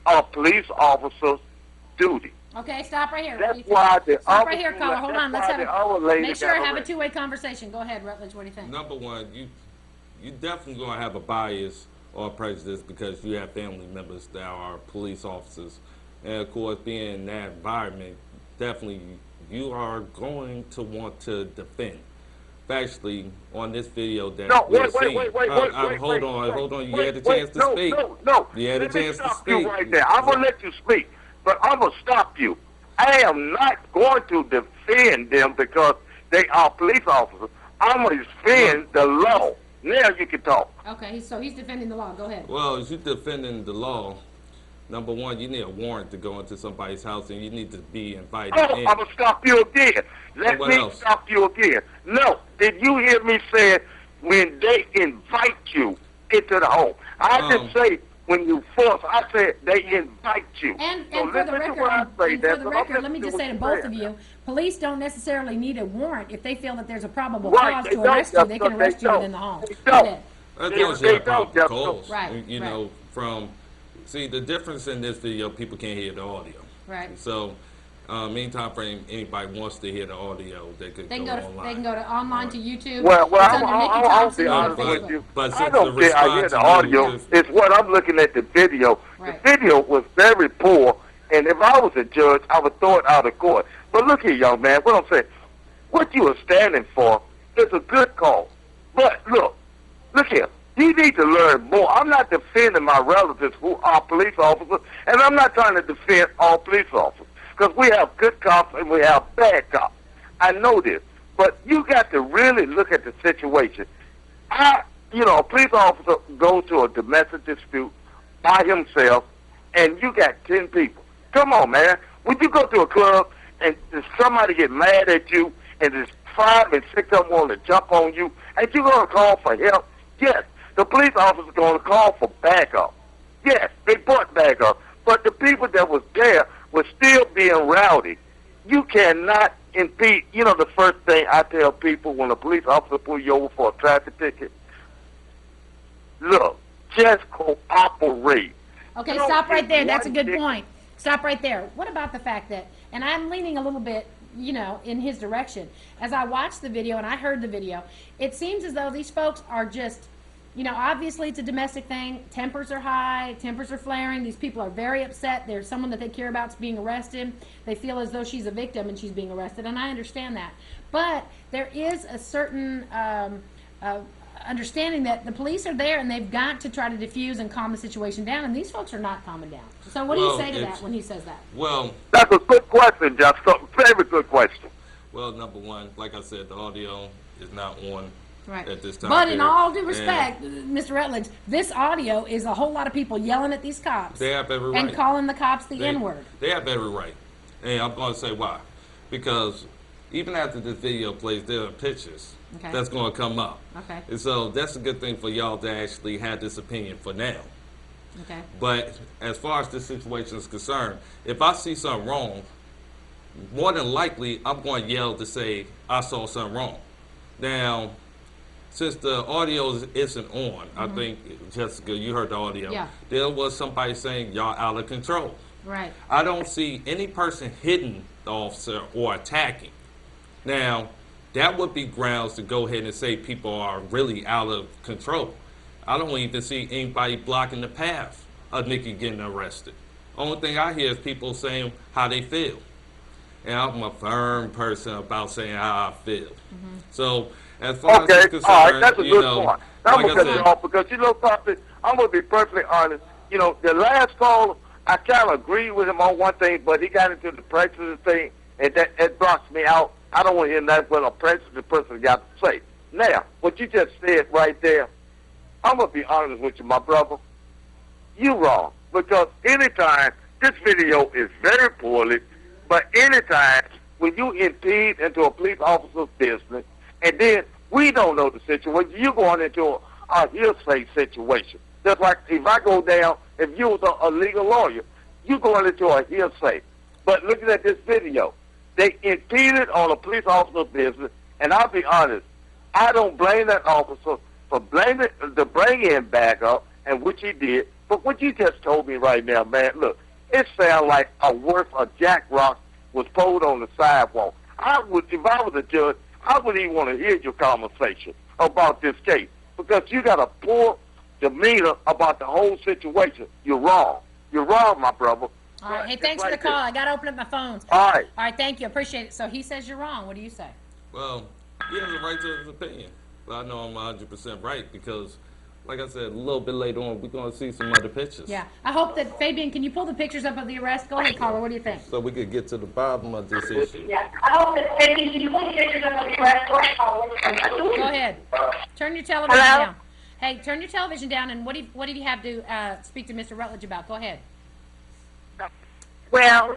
a police officer's duty. Okay, stop right here. That's why stop right here, caller. Hold on. Let's make sure I have a two-way conversation. Go ahead, Rutledge. What do you think? Number one, you definitely going to have a bias or prejudice because you have family members that are police officers. And, of course, being in that environment, definitely you are going to want to defend. Actually, on this video that we're seeing, hold on. You had a chance to speak. No. You had a chance to speak. You right there. I'm gonna let you speak, but I'm gonna stop you. I am not going to defend them because they are police officers. I'm gonna defend the law. Now you can talk. Okay, so he's defending the law. Go ahead. Well, if you're defending the law, number one, you need a warrant to go into somebody's house, and you need to be invited in. I'm going to stop you again. Let me stop you again. No, did you hear me say when they invite you into the home? I didn't say when you force. I said they invite you. And for the record, let me just say to both of you, police don't necessarily need a warrant if they feel that there's a probable cause to arrest you. They can arrest you within the home. Right. You know, see, the difference in this video, people can't hear the audio. Right. So, anytime frame anybody wants to hear the audio, they can go online. They can go online to YouTube. Well, I'll be honest with you. I don't care. I hear the audio. It's what I'm looking at the video. Right. The video was very poor, and if I was a judge, I would throw it out of court. But look here, young man, what I'm saying, what you are standing for is a good cause. But look here. You need to learn more. I'm not defending my relatives who are police officers, and I'm not trying to defend all police officers, because we have good cops and we have bad cops. I know this, but you got to really look at the situation. A police officer goes to a domestic dispute by himself, and you got 10 people. Come on, man. When you go to a club and somebody get mad at you and there's 5 and 6 of them want to jump on you, and you're going to call for help, yes, the police officer is going to call for backup. Yes, they brought backup. But the people that was there were still being rowdy. You cannot impede. You know, the first thing I tell people when a police officer pull you over for a traffic ticket, look, just cooperate. Okay, stop right there. That's a good point. Stop right there. What about the fact that, and I'm leaning a little bit, you know, in his direction. As I watched the video and I heard the video, it seems as though these folks are just, you know, obviously it's a domestic thing. Tempers are high. Tempers are flaring. These people are very upset. There's someone that they care about is being arrested. They feel as though she's a victim and she's being arrested, and I understand that. But there is a certain understanding that the police are there and they've got to try to diffuse and calm the situation down, and these folks are not calming down. So what do you say to that when he says that? Well, that's a good question, Jeff. Very good question. Well, number one, like I said, the audio is not on at this time. But in all due respect, Mr. Rutledge, this audio is a whole lot of people yelling at these cops. They have every right. And calling the cops the N-word. They have every right. And I'm going to say why. Because even after this video plays, there are pictures that's going to come up. Okay. And so that's a good thing for y'all to actually have this opinion for now. Okay. But as far as this situation is concerned, if I see something wrong, more than likely I'm going to yell to say I saw something wrong. Now, since the audio isn't on, I think, Jessica, you heard the audio. Yeah. There was somebody saying y'all out of control. Right. I don't see any person hitting the officer or attacking. Now, that would be grounds to go ahead and say people are really out of control. I don't even see anybody blocking the path of Nikki getting arrested. Only thing I hear is people saying how they feel. And I'm a firm person about saying how I feel. So, as far as it's concerned, all right, that's a good point. like I'm going to cut you off because, you know something, I'm going to be perfectly honest. You know, the last call, I kind of agreed with him on one thing, but he got into the prejudice thing, and that blocks me out. I don't want to hear nothing but a prejudiced person got to say. Now, what you just said right there, I'm going to be honest with you, my brother. You're wrong. Because anytime, this video is very poorly, but anytime when you impede into a police officer's business, and then we don't know the situation, you're going into a hearsay situation. Just like if I go down, if you was a legal lawyer, you're going into a hearsay. But looking at this video, they impeded on a police officer's business, and I'll be honest, I don't blame that officer for blaming the bring-in backup, and which he did. But what you just told me right now, man, look, it sounds like a worth of jack rock was pulled on the sidewalk. I would, if I was a judge, I wouldn't even want to hear your conversation about this case because you got a poor demeanor about the whole situation. You're wrong. You're wrong, my brother. All right. Hey, thanks for the call. I got to open up my phones. All right. All right, thank you. Appreciate it. So he says you're wrong. What do you say? Well, he has a right to his opinion. But I know I'm 100% right because, like I said, a little bit later on, we're going to see some other pictures. Yeah. I hope that, Fabian, can you pull the pictures up of the arrest? Go ahead, caller. What do you think? So we could get to the bottom of this issue. Yeah. I hope that, Fabian, can you pull the pictures up of the arrest? Go ahead. Turn your television down. Hey, turn your television down, and what did you have to speak to Mr. Rutledge about? Go ahead. Well,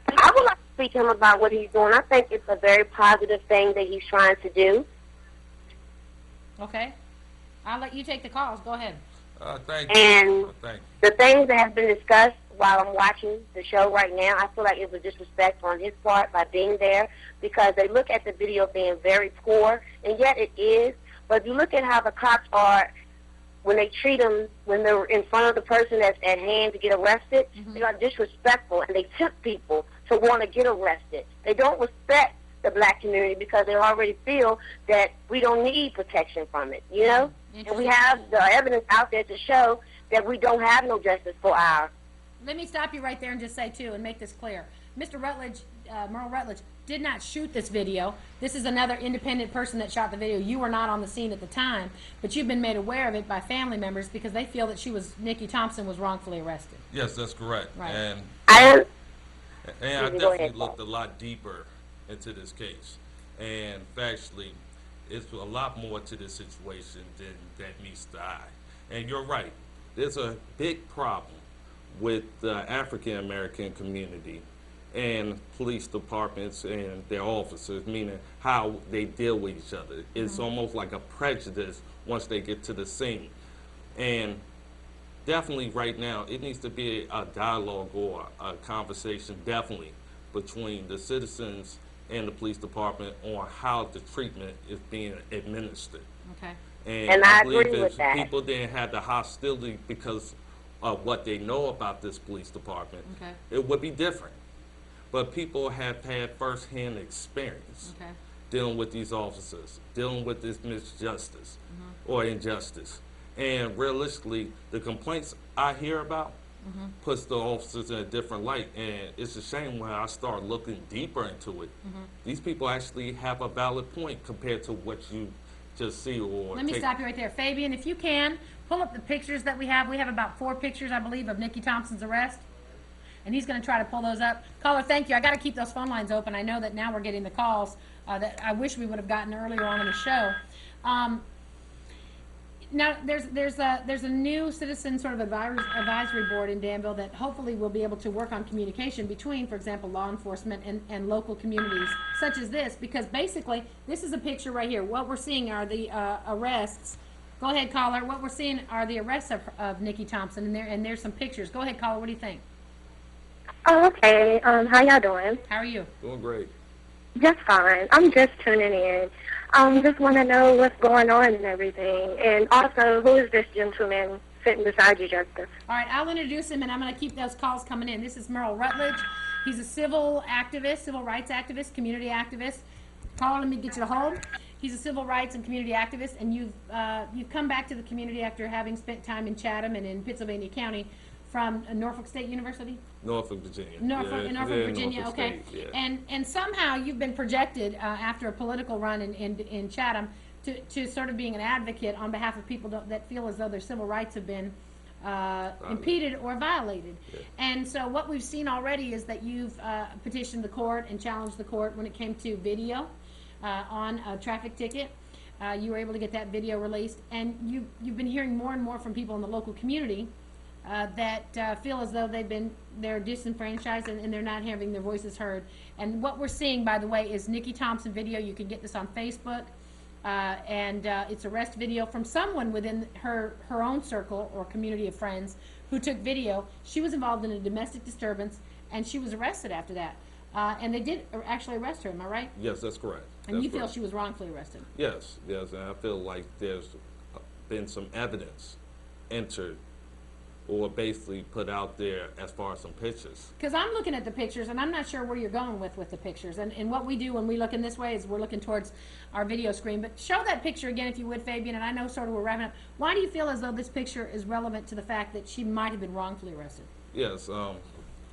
I would like to speak to him about what he's doing. I think it's a very positive thing that he's trying to do. Okay. I'll let you take the calls. Go ahead. Thank you. And the things that have been discussed while I'm watching the show right now, I feel like it was disrespectful on his part by being there because they look at the video being very poor, and yet it is. But if you look at how the cops are, when they treat them, when they're in front of the person that's at hand to get arrested, they are disrespectful, and they tempt people to want to get arrested. They don't respect the black community because they already feel that we don't need protection from it, you know? And we have the evidence out there to show that we don't have no justice for our. Let me stop you right there and just say, too, and make this clear. Mr. Rutledge, Merle Rutledge, did not shoot this video. This is another independent person that shot the video. You were not on the scene at the time, but you've been made aware of it by family members because they feel that Nikki Thompson was wrongfully arrested. Yes, that's correct. Right. And I definitely looked a lot deeper into this case. And factually, it's a lot more to this situation than that meets the eye. And you're right. There's a big problem with the African American community and police departments and their officers, meaning how they deal with each other. It's almost like a prejudice once they get to the scene. And definitely right now, it needs to be a dialogue or a conversation, definitely, between the citizens and the police department on how the treatment is being administered. Okay. And I believe agree with if that. people didn't have the hostility because of what they know about this police department, Okay. it would be different. But people have had firsthand experience Okay. dealing with these officers, dealing with this misjustice or injustice. And realistically, the complaints I hear about puts the officers in a different light. And it's a shame when I start looking deeper into it. These people actually have a valid point compared to what you just see or Let me stop you right there. Fabian, if you can, pull up the pictures that we have. We have about 4 pictures, I believe, of Nikki Thompson's arrest. And he's going to try to pull those up. Caller, thank you. I got to keep those phone lines open. I know that now we're getting the calls that I wish we would have gotten earlier on in the show. Now, there's a new citizen sort of advisory board in Danville that hopefully will be able to work on communication between, for example, law enforcement and local communities such as this, because basically this is a picture right here. What we're seeing are the arrests. Go ahead, caller. What we're seeing are the arrests of Nikki Thompson, and there's some pictures. Go ahead, caller. What do you think? Oh, okay. How y'all doing? How are you? Doing great. Just fine. I'm just tuning in. Just want to know what's going on and everything. And also, who is this gentleman sitting beside you, Justice? All right, I'll introduce him, and I'm going to keep those calls coming in. This is Merle Rutledge. He's a civil activist, civil rights activist, community activist. Caller, let me get you to hold. He's a civil rights and community activist, and you've come back to the community after having spent time in Chatham and in Pittsylvania County from Norfolk State University? Norfolk, Virginia. Norfolk, Virginia, Norfolk okay. State, yeah. And somehow you've been projected after a political run in Chatham to sort of being an advocate on behalf of people that feel as though their civil rights have been impeded or violated. Yeah. And so what we've seen already is that you've petitioned the court and challenged the court when it came to video on a traffic ticket. You were able to get that video released, and you've been hearing more and more from people in the local community that feel as though they're disenfranchised and they're not having their voices heard. And what we're seeing, by the way, is Nikki Thompson video. You can get this on Facebook, and it's arrest video from someone within her own circle or community of friends who took video. She was involved in a domestic disturbance, and she was arrested after that. And they did actually arrest her. Am I right? Yes, that's correct. And That's you feel correct. she was wrongfully arrested? Yes, and I feel like there's been some evidence entered or basically put out there as far as some pictures. Because I'm looking at the pictures, and I'm not sure where you're going with the pictures. And what we do when we look in this way is we're looking towards our video screen. But show that picture again, if you would, Fabian. And I know sort of we're wrapping up. Why do you feel as though this picture is relevant to the fact that she might have been wrongfully arrested? Yes.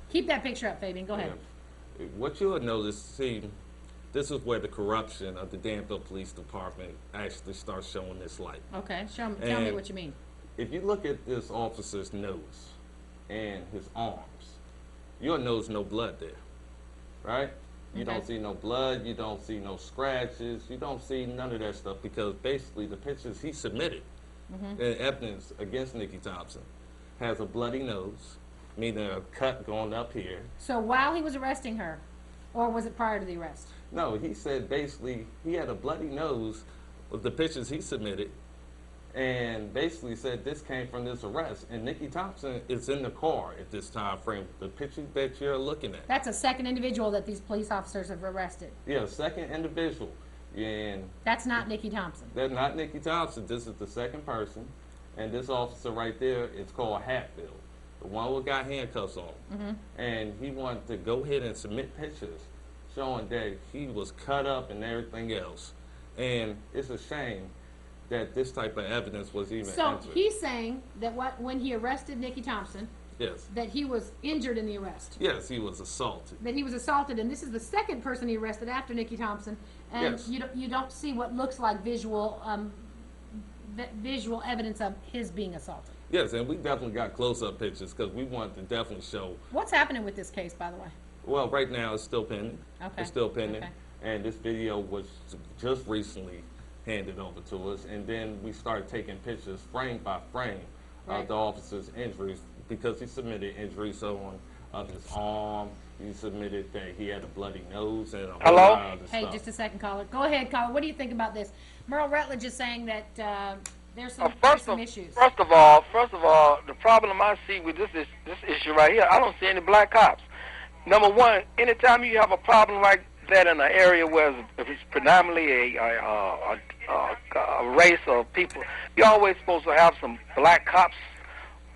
Keep that picture up, Fabian. Go ahead. What you'll notice, see, this is where the corruption of the Danville Police Department actually starts showing its light. Okay, tell me what you mean. If you look at this officer's nose and his arms, you'll notice no blood there, right? You don't see no blood, you don't see no scratches, you don't see none of that stuff, because basically the pictures he submitted and evidence against Nikki Thompson has a bloody nose, meaning a cut going up here. So while he was arresting her, or was it prior to the arrest? No, he said basically he had a bloody nose with the pictures he submitted, and basically said this came from this arrest. And Nikki Thompson is in the car at this time frame. The picture that you're looking at. That's a second individual that these police officers have arrested. Yeah, second individual. And that's not Nikki Thompson. That's not Nikki Thompson. This is the second person. And this officer right there is called Hatfield, the one who got handcuffs on. And he wanted to go ahead and submit pictures showing that he was cut up and everything else. And it's a shame that this type of evidence was even entered. He's saying that when he arrested Nikki Thompson, yes, that he was injured in the arrest. Yes, he was assaulted. That he was assaulted, and this is the second person he arrested after Nikki Thompson, and yes, you don't see what looks like visual evidence of his being assaulted. Yes, and we definitely got close-up pictures because we wanted to definitely show. What's happening with this case, by the way? Well, right now it's still pending. Okay. It's still pending, Okay. and this video was just recently handed over to us, and then we started taking pictures frame by frame of the officer's injuries because he submitted injuries on his arm. He submitted that he had a bloody nose and a whole lot of other Hey, stuff. just a second, caller. Go ahead, caller. What do you think about this? Merle Rutledge is saying that there's some issues. First of all, the problem I see with this issue right here, I don't see any black cops. Number one, anytime you have a problem like that in an area where if it's predominantly a race of people, you're always supposed to have some black cops,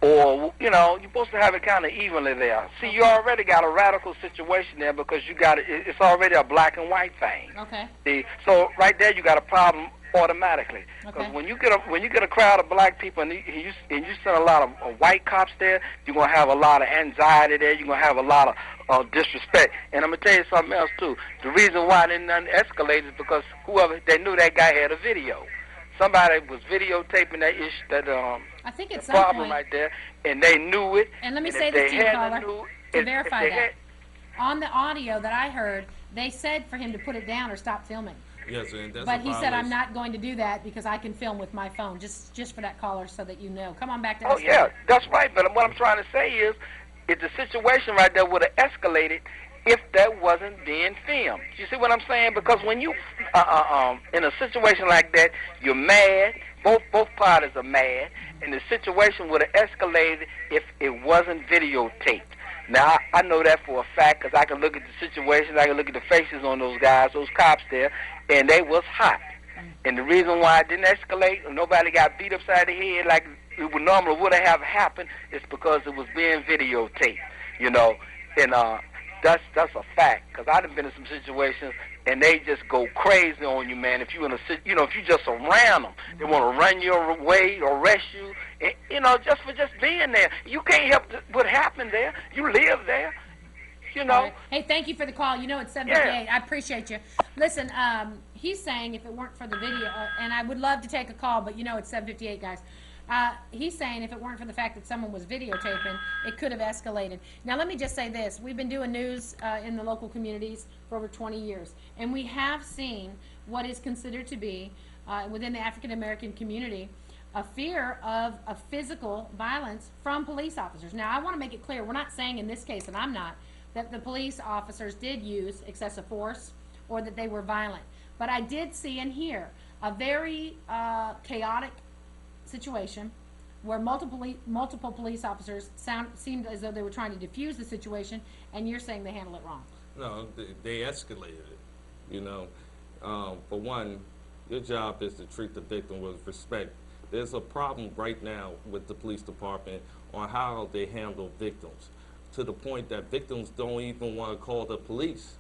or you're supposed to have it kind of evenly there. See, you already got a radical situation there because it's already a black and white thing. Okay. See, so right there you got a problem automatically. Because when you get a crowd of black people and you send a lot of white cops there, you're gonna have a lot of anxiety there. You're gonna have a lot of disrespect. And I'm gonna tell you something else too. The reason why they didn't escalate is because they knew that guy had a video. Somebody was videotaping that issue, I think it's problem right there, and they knew it. And let me say this to you, caller, to verify that. On the audio that I heard, they said for him to put it down or stop filming. Yes, and that's But he said, I'm not going to do that because I can film with my phone, just for that caller so that you know. Come on back to us. Oh, yeah, that's right. But what I'm trying to say is the situation right there would have escalated if that wasn't being filmed. You see what I'm saying? Because when you, in a situation like that, you're mad. Both parties are mad. And the situation would have escalated if it wasn't videotaped. Now, I know that for a fact because I can look at the situation, I can look at the faces on those guys, those cops there, and they was hot. And the reason why it didn't escalate, and nobody got beat upside the head like it would normally would have happened, is because it was being videotaped, And that's a fact, because I've been in some situations, and they just go crazy on you, man. If you if you just around them, they want to run your way, arrest you, just for just being there. You can't help what happened there. You live there, Right. Hey, thank you for the call. It's 7:58. I appreciate you. Listen, he's saying if it weren't for the video, and I would love to take a call, but it's 7:58, guys. He's saying if it weren't for the fact that someone was videotaping, it could have escalated. Now, let me just say this. We've been doing news in the local communities for over 20 years, and we have seen what is considered to be, within the African-American community, a fear of physical violence from police officers. Now, I want to make it clear, we're not saying in this case, and I'm not, that the police officers did use excessive force or that they were violent. But I did see and hear a very chaotic situation where multiple police officers seemed as though they were trying to defuse the situation, and you're saying they handled it wrong. No, they escalated it. For one, your job is to treat the victim with respect. There's a problem right now with the police department on how they handle victims, to the point that victims don't even want to call the police,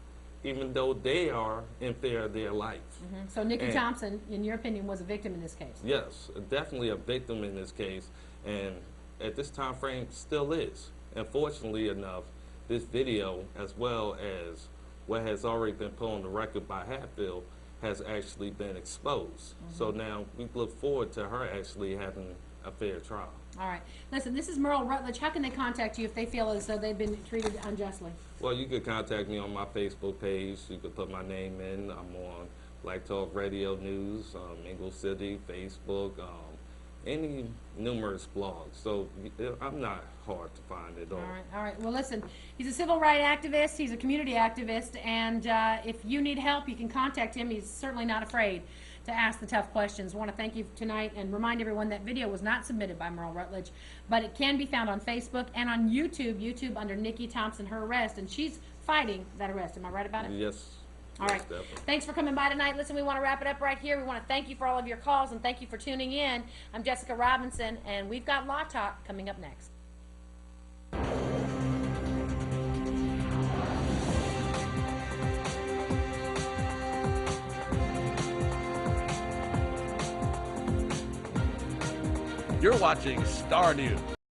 even though they are in fear of their life. So Nikki Thompson, in your opinion, was a victim in this case? Yes, definitely a victim in this case, and at this time frame still is. And fortunately enough, this video, as well as what has already been put on the record by Hatfield, has actually been exposed. So now we look forward to her actually having a fair trial. All right. Listen, this is Merle Rutledge. How can they contact you if they feel as though they've been treated unjustly? Well, you could contact me on my Facebook page. You could put my name in. I'm on Black Talk Radio News, Ingle City, Facebook, any numerous blogs. So I'm not hard to find at all. All right. Well, listen, he's a civil rights activist. He's a community activist. And if you need help, you can contact him. He's certainly not afraid to ask the tough questions. I want to thank you tonight and remind everyone that video was not submitted by Merle Rutledge, but it can be found on Facebook and on YouTube under Nikki Thompson, her arrest, and she's fighting that arrest. Am I right about it? Yes. All right. Thanks for coming by tonight. Listen, we want to wrap it up right here. We want to thank you for all of your calls and thank you for tuning in. I'm Jessica Robinson, and we've got Law Talk coming up next. You're watching Star News.